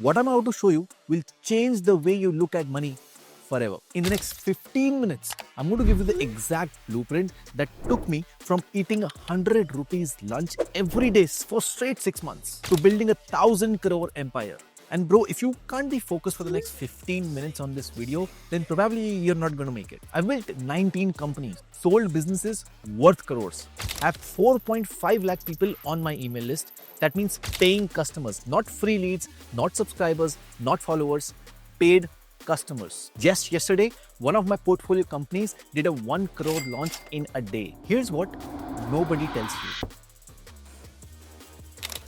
What I'm about to show you will change the way you look at money forever. In the next 15 minutes, I'm going to give you the exact blueprint that took me from eating 100 rupees lunch every day for straight 6 months to building a 1,000 crore empire. And bro, if you can't be focused for the next 15 minutes on this video, then probably you're not going to make it. I've built 19 companies, sold businesses worth crores, have 4.5 lakh people on my email list. That means paying customers, not free leads, not subscribers, not followers, paid customers. Just yesterday, one of my portfolio companies did a 1 crore launch in a day. Here's what nobody tells you.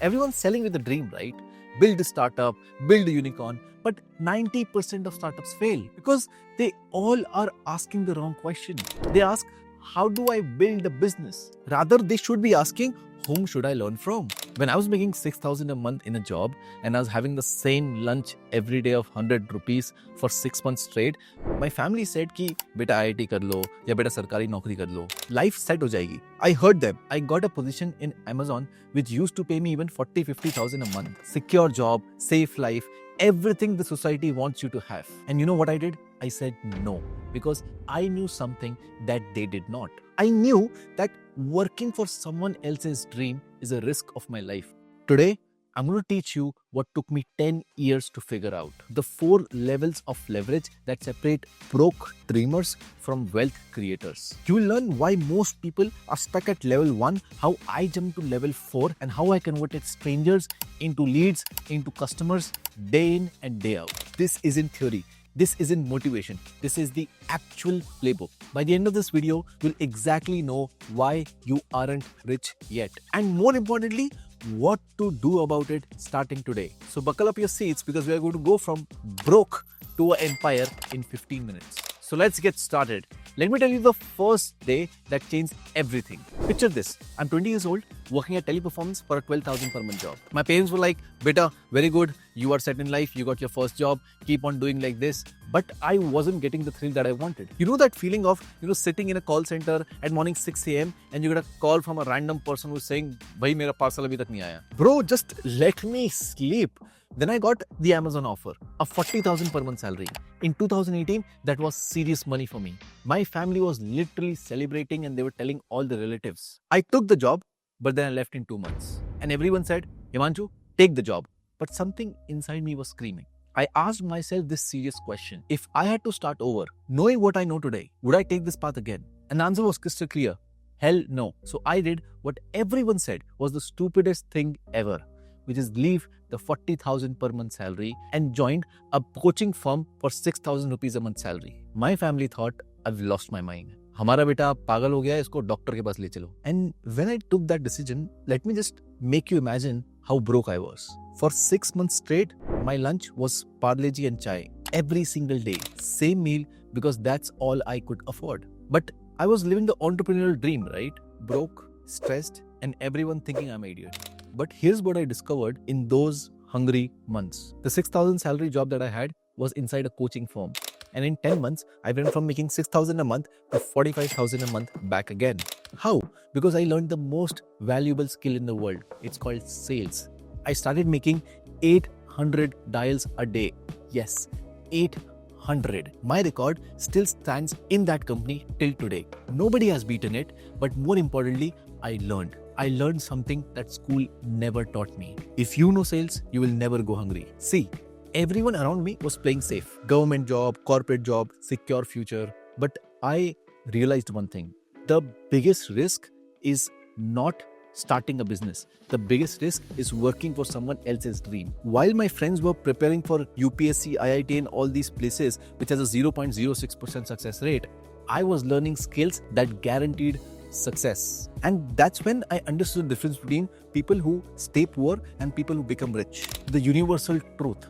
Everyone's selling with a dream, right? Build a startup, build a unicorn, but 90% of startups fail because they all are asking the wrong question. They ask, how do I build a business? Rather, they should be asking, whom should I learn from? When I was making 6,000 a month in a job and I was having the same lunch every day of 100 rupees for 6 months straight, my family said ki beta IIT kar lo ya beta sarkari naukri kar lo. Life set ho jayegi. I heard them. I got a position in Amazon which used to pay me even 40-50,000 a month. Secure job, safe life, everything the society wants you to have. And you know what I did? I said no, because I knew something that they did not. I knew that working for someone else's dream is a risk of my life. Today, I'm going to teach you what took me 10 years to figure out. The 4 levels of leverage that separate broke dreamers from wealth creators. You will learn why most people are stuck at level 1, how I jumped to level 4, and how I converted strangers into leads, into customers day in and day out. This isn't theory. This isn't motivation. This is the actual playbook. By the end of this video, you'll exactly know why you aren't rich yet. And more importantly, what to do about it starting today. So buckle up your seats because we are going to go from broke to an empire in 15 minutes. So let's get started. Let me tell you the first day that changed everything. Picture this. I'm 20 years old, working at Teleperformance for a 12,000 per month job. My parents were like, beta, very good. You are set in life. You got your first job. Keep on doing like this. But I wasn't getting the thrill that I wanted. You know that feeling of, sitting in a call center at morning 6 a.m. and you get a call from a random person who's saying, bhai, mera parcel abhi tak nahi aaya. Bro, just let me sleep. Then I got the Amazon offer, a 40,000 per month salary. In 2018, that was serious money for me. My family was literally celebrating and they were telling all the relatives. I took the job, but then I left in 2 months. And everyone said, Himanshu, take the job. But something inside me was screaming. I asked myself this serious question. If I had to start over, knowing what I know today, would I take this path again? And the answer was crystal clear. Hell no. So I did what everyone said was the stupidest thing ever, which is leave the 40,000 per month salary and joined a coaching firm for 6,000 rupees a month salary. My family thought I've lost my mind. हमारा बेटा पागल हो गया है, इसको doctor के पास ले चलो. And when I took that decision, let me just make you imagine how broke I was. For 6 months straight, my lunch was Parle Ji and chai every single day. Same meal because that's all I could afford. But I was living the entrepreneurial dream, right? Broke, stressed, and everyone thinking I'm an idiot. But here's what I discovered in those hungry months. The 6,000 salary job that I had was inside a coaching firm. And in 10 months, I went from making 6,000 a month to 45,000 a month back again. How? Because I learned the most valuable skill in the world. It's called sales. I started making 800 dials a day. Yes, 800. My record still stands in that company till today. Nobody has beaten it, but more importantly, I learned. I learned something that school never taught me. If you know sales, you will never go hungry. See, everyone around me was playing safe. Government job, corporate job, secure future. But I realized one thing. The biggest risk is not starting a business. The biggest risk is working for someone else's dream. While my friends were preparing for UPSC, IIT and all these places, which has a 0.06% success rate, I was learning skills that guaranteed success. And that's when I understood the difference between people who stay poor and people who become rich. The universal truth,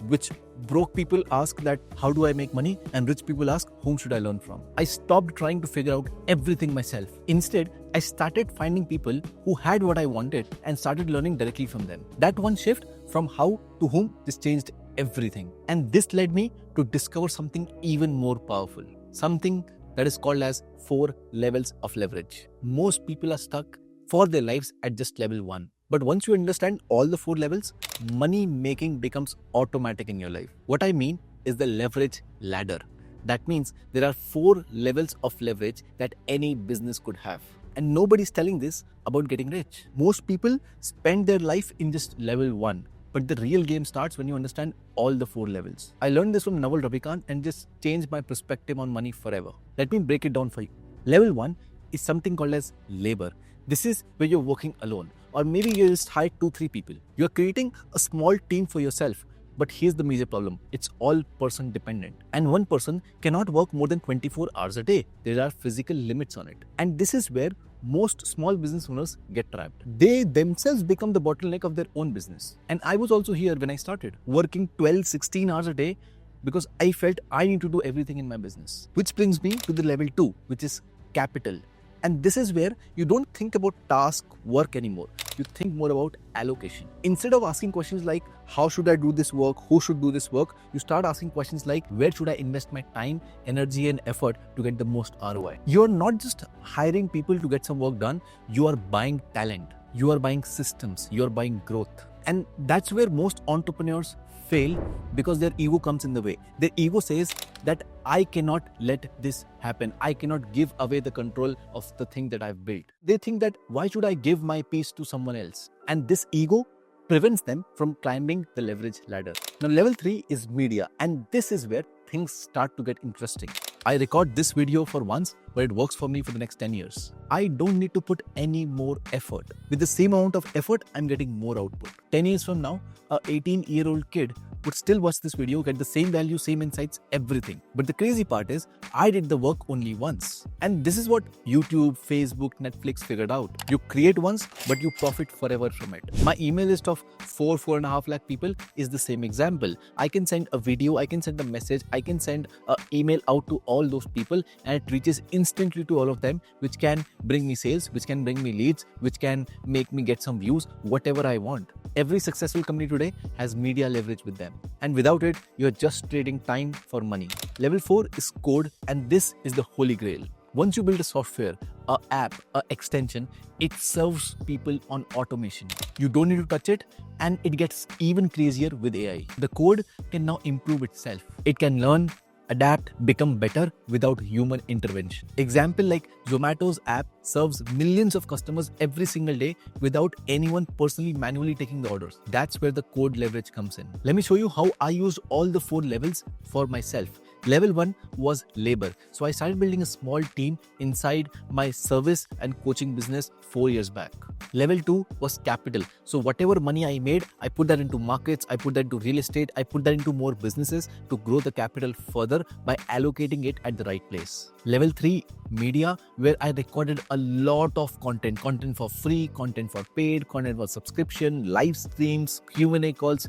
which broke people ask that how do I make money, and rich people ask whom should I learn from. I stopped trying to figure out everything myself. Instead, I started finding people who had what I wanted and started learning directly from them. That one shift from how to whom just changed everything. And this led me to discover something even more powerful. Something that is called as 4 levels of leverage. Most people are stuck for their lives at just level 1. But once you understand all the 4 levels, money making becomes automatic in your life. What I mean is the leverage ladder. That means there are 4 levels of leverage that any business could have. And nobody's telling this about getting rich. Most people spend their life in just level 1. But the real game starts when you understand all the 4 levels. I learned this from Naval Ravikant and just changed my perspective on money forever. Let me break it down for you. Level 1 is something called as labor. This is where you're working alone, or maybe you just hired 2-3 people. You're creating a small team for yourself. But here's the major problem. It's all person dependent. And one person cannot work more than 24 hours a day. There are physical limits on it. And this is where most small business owners get trapped. They themselves become the bottleneck of their own business. And I was also here when I started, working 12-16 hours a day because I felt I need to do everything in my business. Which brings me to the level 2, which is capital. And this is where you don't think about task work anymore. You think more about allocation. Instead of asking questions like, how should I do this work? Who should do this work? You start asking questions like, where should I invest my time, energy, and effort to get the most ROI? You're not just hiring people to get some work done. You are buying talent. You are buying systems. You are buying growth. And that's where most entrepreneurs fail, because their ego comes in the way. Their ego says that I cannot let this happen. I cannot give away the control of the thing that I've built. They think that why should I give my piece to someone else? And this ego prevents them from climbing the leverage ladder. Now, level 3 is media, and this is where things start to get interesting. I record this video for once, but it works for me for the next 10 years. I don't need to put any more effort. With the same amount of effort, I'm getting more output. 10 years from now, a 18-year-old kid would still watch this video, get the same value, same insights, everything. But the crazy part is, I did the work only once. And this is what YouTube, Facebook, Netflix figured out. You create once, but you profit forever from it. My email list of 4.5 lakh people is the same example. I can send a video, I can send a message, I can send an email out to all those people, and it reaches instantly to all of them, which can bring me sales, which can bring me leads, which can make me get some views, whatever I want. Every successful company today has media leverage with them. And without it, you're just trading time for money. Level 4 is code, and this is the holy grail. Once you build a software, an app, an extension, it serves people on automation. You don't need to touch it, and it gets even crazier with AI. The code can now improve itself. It can learn, adapt, become better without human intervention. Example like Zomato's app serves millions of customers every single day without anyone personally manually taking the orders. That's where the code leverage comes in. Let me show you how I used all the 4 levels for myself. Level 1 was labor. So I started building a small team inside my service and coaching business 4 years back. Level 2 was capital. So whatever money I made, I put that into markets, I put that into real estate, I put that into more businesses to grow the capital further by allocating it at the right place. Level 3, media, where I recorded a lot of content for free, content for paid, content for subscription, live streams, Q&A calls,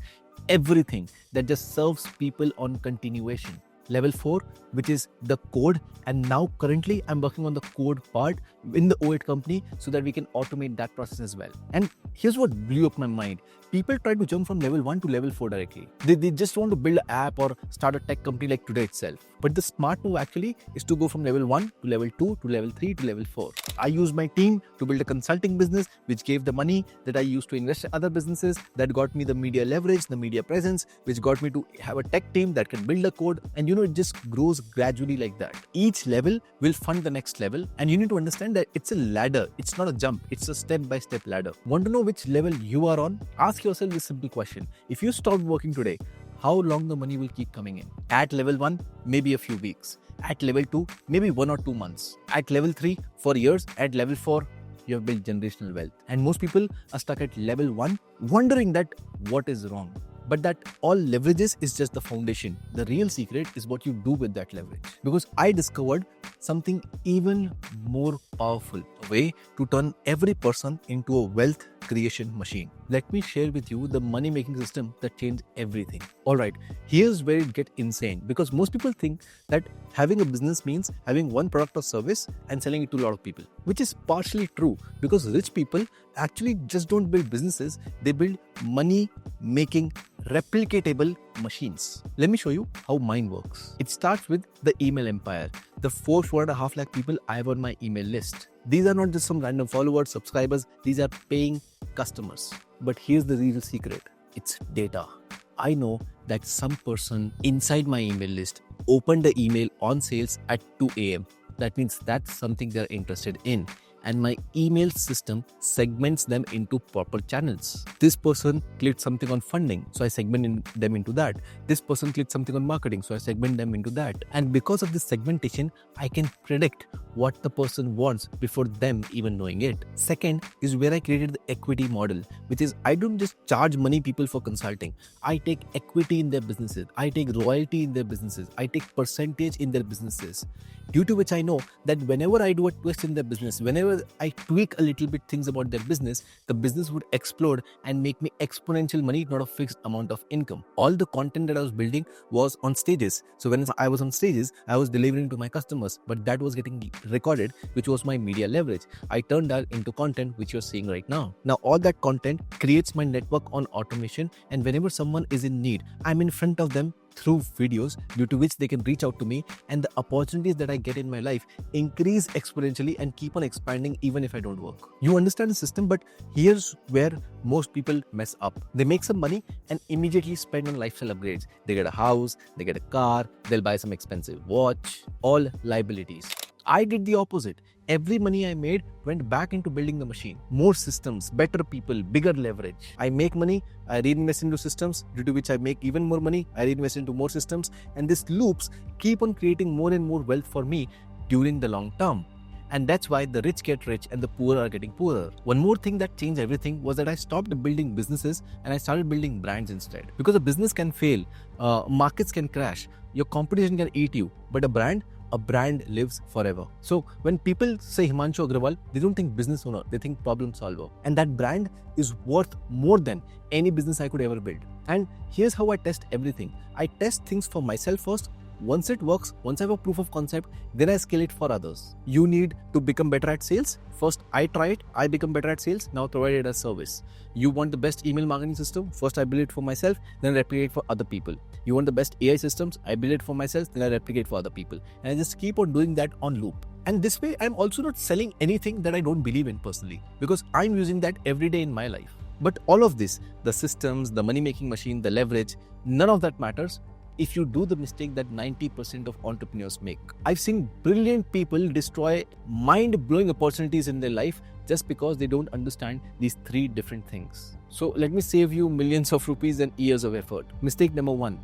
everything that just serves people on continuation. Level 4, which is the code, and now currently I'm working on the code part in the O8 company so that we can automate that process as well. And here's what blew up my mind. People try to jump from level 1 to level 4 directly. They just want to build an app or start a tech company like today itself. But the smart move actually is to go from level 1 to level 2 to level 3 to level 4. I used my team to build a consulting business, which gave the money that I used to invest in other businesses, that got me the media leverage, the media presence, which got me to have a tech team that can build a code. And it just grows gradually like that. Each level will fund the next level, and you need to understand that it's a ladder. It's not a jump. It's a step-by-step ladder. Want to know which level you are on? Ask yourself this simple question. If you stop working today, how long the money will keep coming in? At level 1, maybe a few weeks. At level 2, maybe 1 or 2 months. At level 3, for years. At level 4, you have built generational wealth. And most people are stuck at level 1, wondering that what is wrong. But that all leverages is just the foundation. The real secret is what you do with that leverage. Because I discovered something even more powerful, a way to turn every person into a wealth creation machine. Let me share with you the money-making system that changed everything. Alright, here's where it gets insane, because most people think that having a business means having one product or service and selling it to a lot of people, which is partially true, because rich people actually just don't build businesses, they build money-making replicatable machines. Let me show you how mine works. It starts with the email empire, the 4.5 lakh people I have on my email list. These are not just some random followers, subscribers, these are paying customers. But here's the real secret. It's data. I know that some person inside my email list opened the email on sales at 2 a.m. That means that's something they're interested in. And my email system segments them into proper channels. This person clicked something on funding, so I segment them into that. This person clicked something on marketing, so I segment them into that. And because of this segmentation, I can predict what the person wants before them even knowing it. Second is where I created the equity model, which is I don't just charge money people for consulting. I take equity in their businesses. I take royalty in their businesses. I take percentage in their businesses. Due to which I know that whenever I do a twist in their business, whenever I tweak a little bit things about their business, the business would explode and make me exponential money, not a fixed amount of income. All the content that I was building was on stages. So when I was on stages, I was delivering to my customers, but that was getting recorded, which was my media leverage. I turned that into content, which you're seeing right now. Now, all that content creates my network on automation, and whenever someone is in need, I'm in front of them through videos, due to which they can reach out to me, and the opportunities that I get in my life increase exponentially and keep on expanding even if I don't work. You understand the system, but here's where most people mess up. They make some money and immediately spend on lifestyle upgrades. They get a house, they get a car, they'll buy some expensive watch, all liabilities. I did the opposite. Every money I made went back into building the machine. More systems, better people, bigger leverage. I make money, I reinvest into systems, due to which I make even more money, I reinvest into more systems, and these loops keep on creating more and more wealth for me during the long term. And that's why the rich get rich and the poor are getting poorer. One more thing that changed everything was that I stopped building businesses and I started building brands instead. Because a business can fail, markets can crash, your competition can eat you, but a brand lives forever. So when people say Himanshu Agarwal, they don't think business owner, they think problem solver. And that brand is worth more than any business I could ever build. And here's how I test everything. I test things for myself first. Once it works, once I have a proof of concept, then I scale it for others. You need to become better at sales. First, I try it, I become better at sales, now provide it as service. You want the best email marketing system? First, I build it for myself, then replicate for other people. You want the best AI systems? I build it for myself, then I replicate for other people. And I just keep on doing that on loop. And this way, I'm also not selling anything that I don't believe in personally, because I'm using that every day in my life. But all of this, the systems, the money-making machine, the leverage, none of that matters if you do the mistake that 90% of entrepreneurs make. I've seen brilliant people destroy mind-blowing opportunities in their life just because they don't understand these three different things. So let me save you millions of rupees and years of effort. Mistake number one,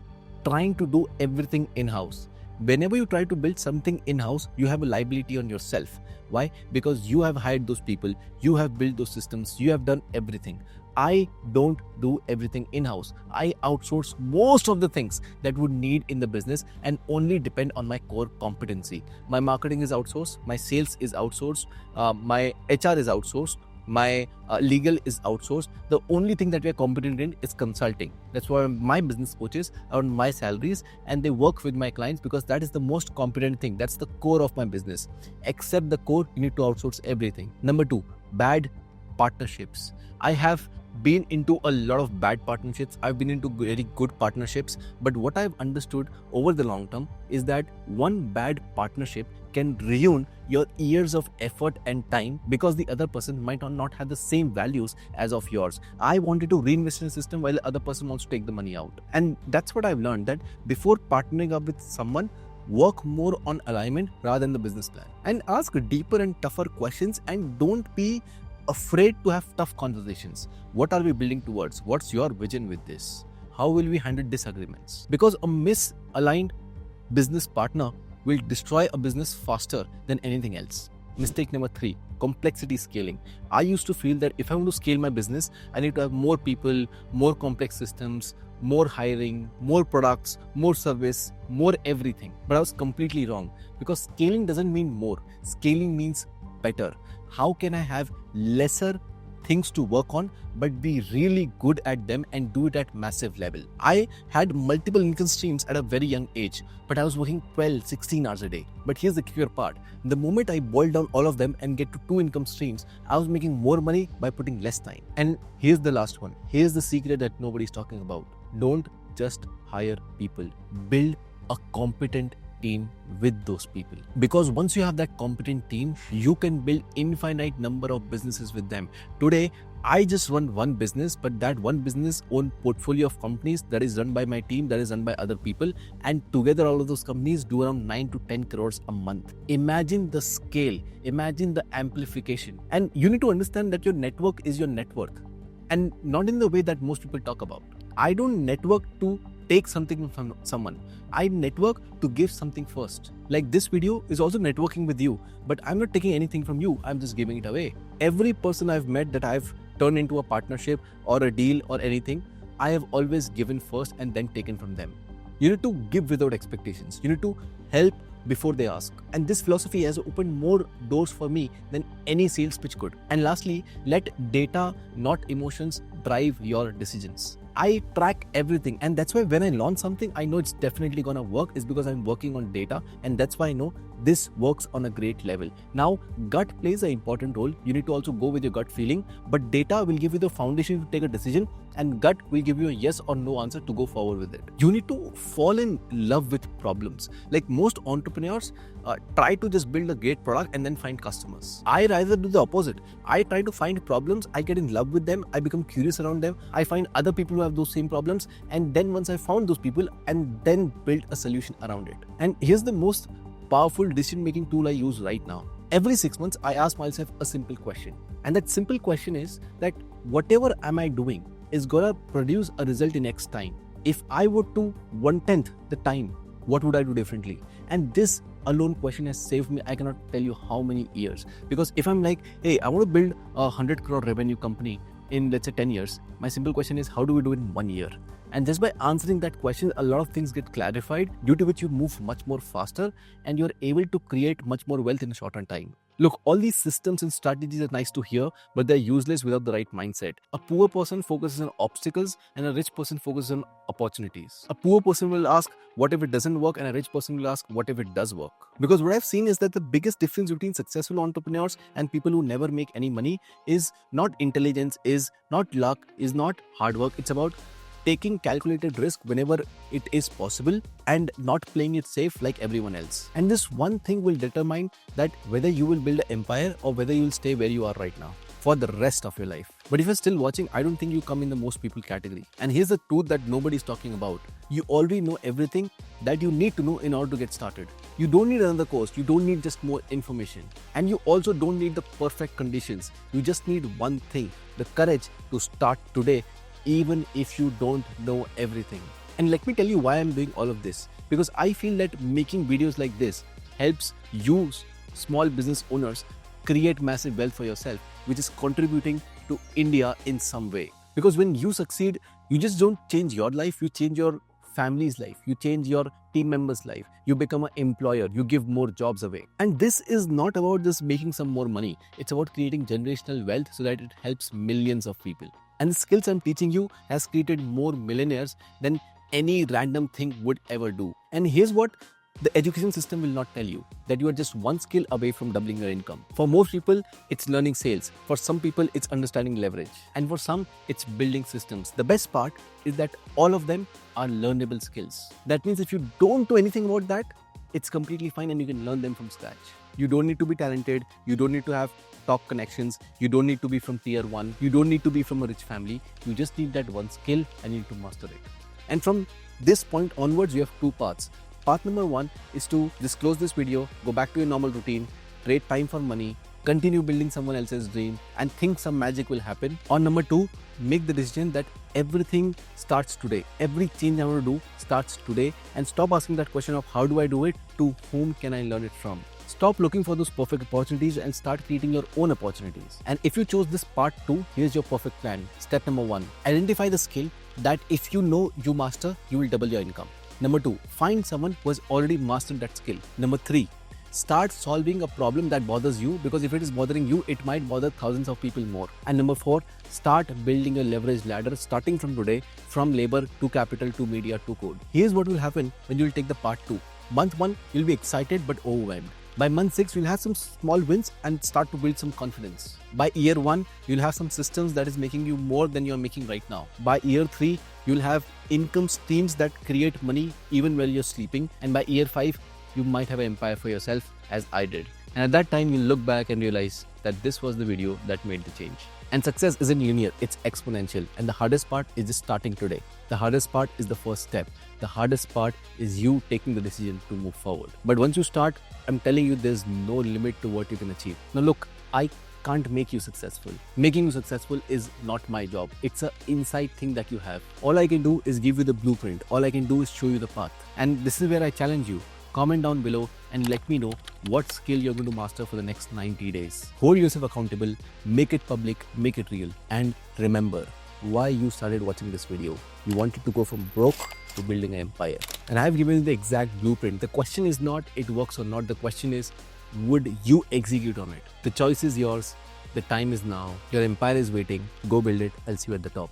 trying to do everything in-house. Whenever you try to build something in-house, you have a liability on yourself. Why? Because you have hired those people, you have built those systems, you have done everything. I don't do everything in-house. I outsource most of the things that would need in the business and only depend on my core competency. My marketing is outsourced, my sales is outsourced, my HR is outsourced, my legal is outsourced. The only thing that we are competent in is consulting. That's why my business coaches are on my salaries and they work with my clients, because that is the most competent thing. That's the core of my business. Except the core, you need to outsource everything. Number two, bad partnerships. I have been into a lot of bad partnerships. I've been into very good partnerships, but what I've understood over the long term is that one bad partnership can ruin your years of effort and time, because the other person might not have the same values as of yours. I wanted to reinvest in a system while the other person wants to take the money out. And that's what I've learned, that before partnering up with someone, work more on alignment rather than the business plan. And ask deeper and tougher questions, and don't be afraid to have tough conversations. What are we building towards? What's your vision with this? How will we handle disagreements? Because a misaligned business partner will destroy a business faster than anything else. Mistake number three, complexity scaling. I used to feel that if I want to scale my business, I need to have more people, more complex systems, more hiring, more products, more service, more everything. But I was completely wrong, because scaling doesn't mean more. Scaling means better. How can I have lesser things to work on but be really good at them and do it at massive level? I had multiple income streams at a very young age, but I was working 12, 16 hours a day. But here's the kicker part. The moment I boiled down all of them and get to 2 income streams, I was making more money by putting less time. And here's the last one. Here's the secret that nobody's talking about. Don't just hire people. Build a competent team with those people. Because once you have that competent team, you can build infinite number of businesses with them. Today, I just run one business, but that one business own portfolio of companies that is run by my team, that is run by other people, and together all of those companies do around 9 to 10 crores a month. Imagine the scale, imagine the amplification. And you need to understand that your network is your net worth, and not in the way that most people talk about. I don't network to take something from someone. I network to give something first. Like this video is also networking with you, but I'm not taking anything from you. I'm just giving it away. Every person I've met that I've turned into a partnership or a deal or anything, I have always given first and then taken from them. You need to give without expectations. You need to help before they ask. And this philosophy has opened more doors for me than any sales pitch could. And lastly, let data, not emotions, drive your decisions. I track everything, and that's why when I launch something, I know it's definitely gonna work, is because I'm working on data, and that's why I know this works on a great level. Now, gut plays an important role. You need to also go with your gut feeling, but data will give you the foundation to take a decision, and gut will give you a yes or no answer to go forward with it. You need to fall in love with problems. Like most entrepreneurs try to just build a great product and then find customers. I rather do the opposite. I try to find problems, I get in love with them, I become curious around them, I find other people who have those same problems, and then once I found those people, and then build a solution around it. And here's the most powerful decision-making tool I use right now. Every 6 months, I ask myself a simple question. And that simple question is that whatever am I doing is gonna produce a result in X time. If I were to 1/10 the time, what would I do differently? And this alone question has saved me, I cannot tell you how many years. Because if I'm like, hey, I want to build a 100 crore revenue company in, let's say, 10 years, my simple question is, how do we do it in 1 year? And just by answering that question, a lot of things get clarified, due to which you move much more faster and you're able to create much more wealth in a shorter time. Look, all these systems and strategies are nice to hear, but they're useless without the right mindset. A poor person focuses on obstacles and a rich person focuses on opportunities. A poor person will ask, what if it doesn't work? And a rich person will ask, what if it does work? Because what I've seen is that the biggest difference between successful entrepreneurs and people who never make any money is not intelligence, is not luck, is not hard work. It's about taking calculated risk whenever it is possible and not playing it safe like everyone else. And this one thing will determine that whether you will build an empire or whether you will stay where you are right now for the rest of your life. But if you're still watching, I don't think you come in the most people category. And here's the truth that nobody's talking about. You already know everything that you need to know in order to get started. You don't need another course. You don't need just more information. And you also don't need the perfect conditions. You just need one thing, the courage to start today, even if you don't know everything. And let me tell you why I'm doing all of this. Because I feel that making videos like this helps you, small business owners, create massive wealth for yourself, which is contributing to India in some way. Because when you succeed, you just don't change your life, you change your family's life, you change your team members' life, you become an employer, you give more jobs away. And this is not about just making some more money, it's about creating generational wealth so that it helps millions of people. And the skills I'm teaching you has created more millionaires than any random thing would ever do. And here's what the education system will not tell you, that you are just one skill away from doubling your income. For most people, it's learning sales. For some people, it's understanding leverage. And for some, it's building systems. The best part is that all of them are learnable skills. That means if you don't know anything about that, it's completely fine and you can learn them from scratch. You don't need to be talented. You don't need to have top connections. You don't need to be from tier 1. You don't need to be from a rich family. You just need that one skill and you need to master it. And from this point onwards, you have two paths. Path number 1 is to just close this video, go back to your normal routine, trade time for money, continue building someone else's dream, and think some magic will happen. Or number 2, make the decision that everything starts today. Every change I want to do starts today, and stop asking that question of how do I do it, to whom can I learn it from. Stop looking for those perfect opportunities and start creating your own opportunities. And if you chose this part 2, here's your perfect plan. Step number 1, identify the skill that if you know you master, you will double your income. Number 2, find someone who has already mastered that skill. Number 3, start solving a problem that bothers you, because if it is bothering you, it might bother thousands of people more. And number 4, start building a leverage ladder starting from today, from labor to capital to media to code. Here's what will happen when you will take the part 2. Month 1, you'll be excited but overwhelmed. By month 6, you'll have some small wins and start to build some confidence. By year 1, you'll have some systems that is making you more than you're making right now. By year 3, you'll have income streams that create money even while you're sleeping. And by year 5, you might have an empire for yourself, as I did. And at that time, you'll look back and realize that this was the video that made the change. And success isn't linear, it's exponential. And the hardest part is just starting today. The hardest part is the first step. The hardest part is you taking the decision to move forward. But once you start, I'm telling you, there's no limit to what you can achieve. Now look, I can't make you successful. Making you successful is not my job. It's an inside thing that you have. All I can do is give you the blueprint. All I can do is show you the path. And this is where I challenge you. Comment down below and let me know what skill you're going to master for the next 90 days. Hold yourself accountable, make it public, make it real. And remember why you started watching this video. You wanted to go from broke to building an empire. And I've given you the exact blueprint. The question is not it works or not. The question is, would you execute on it? The choice is yours. The time is now. Your empire is waiting. Go build it. I'll see you at the top.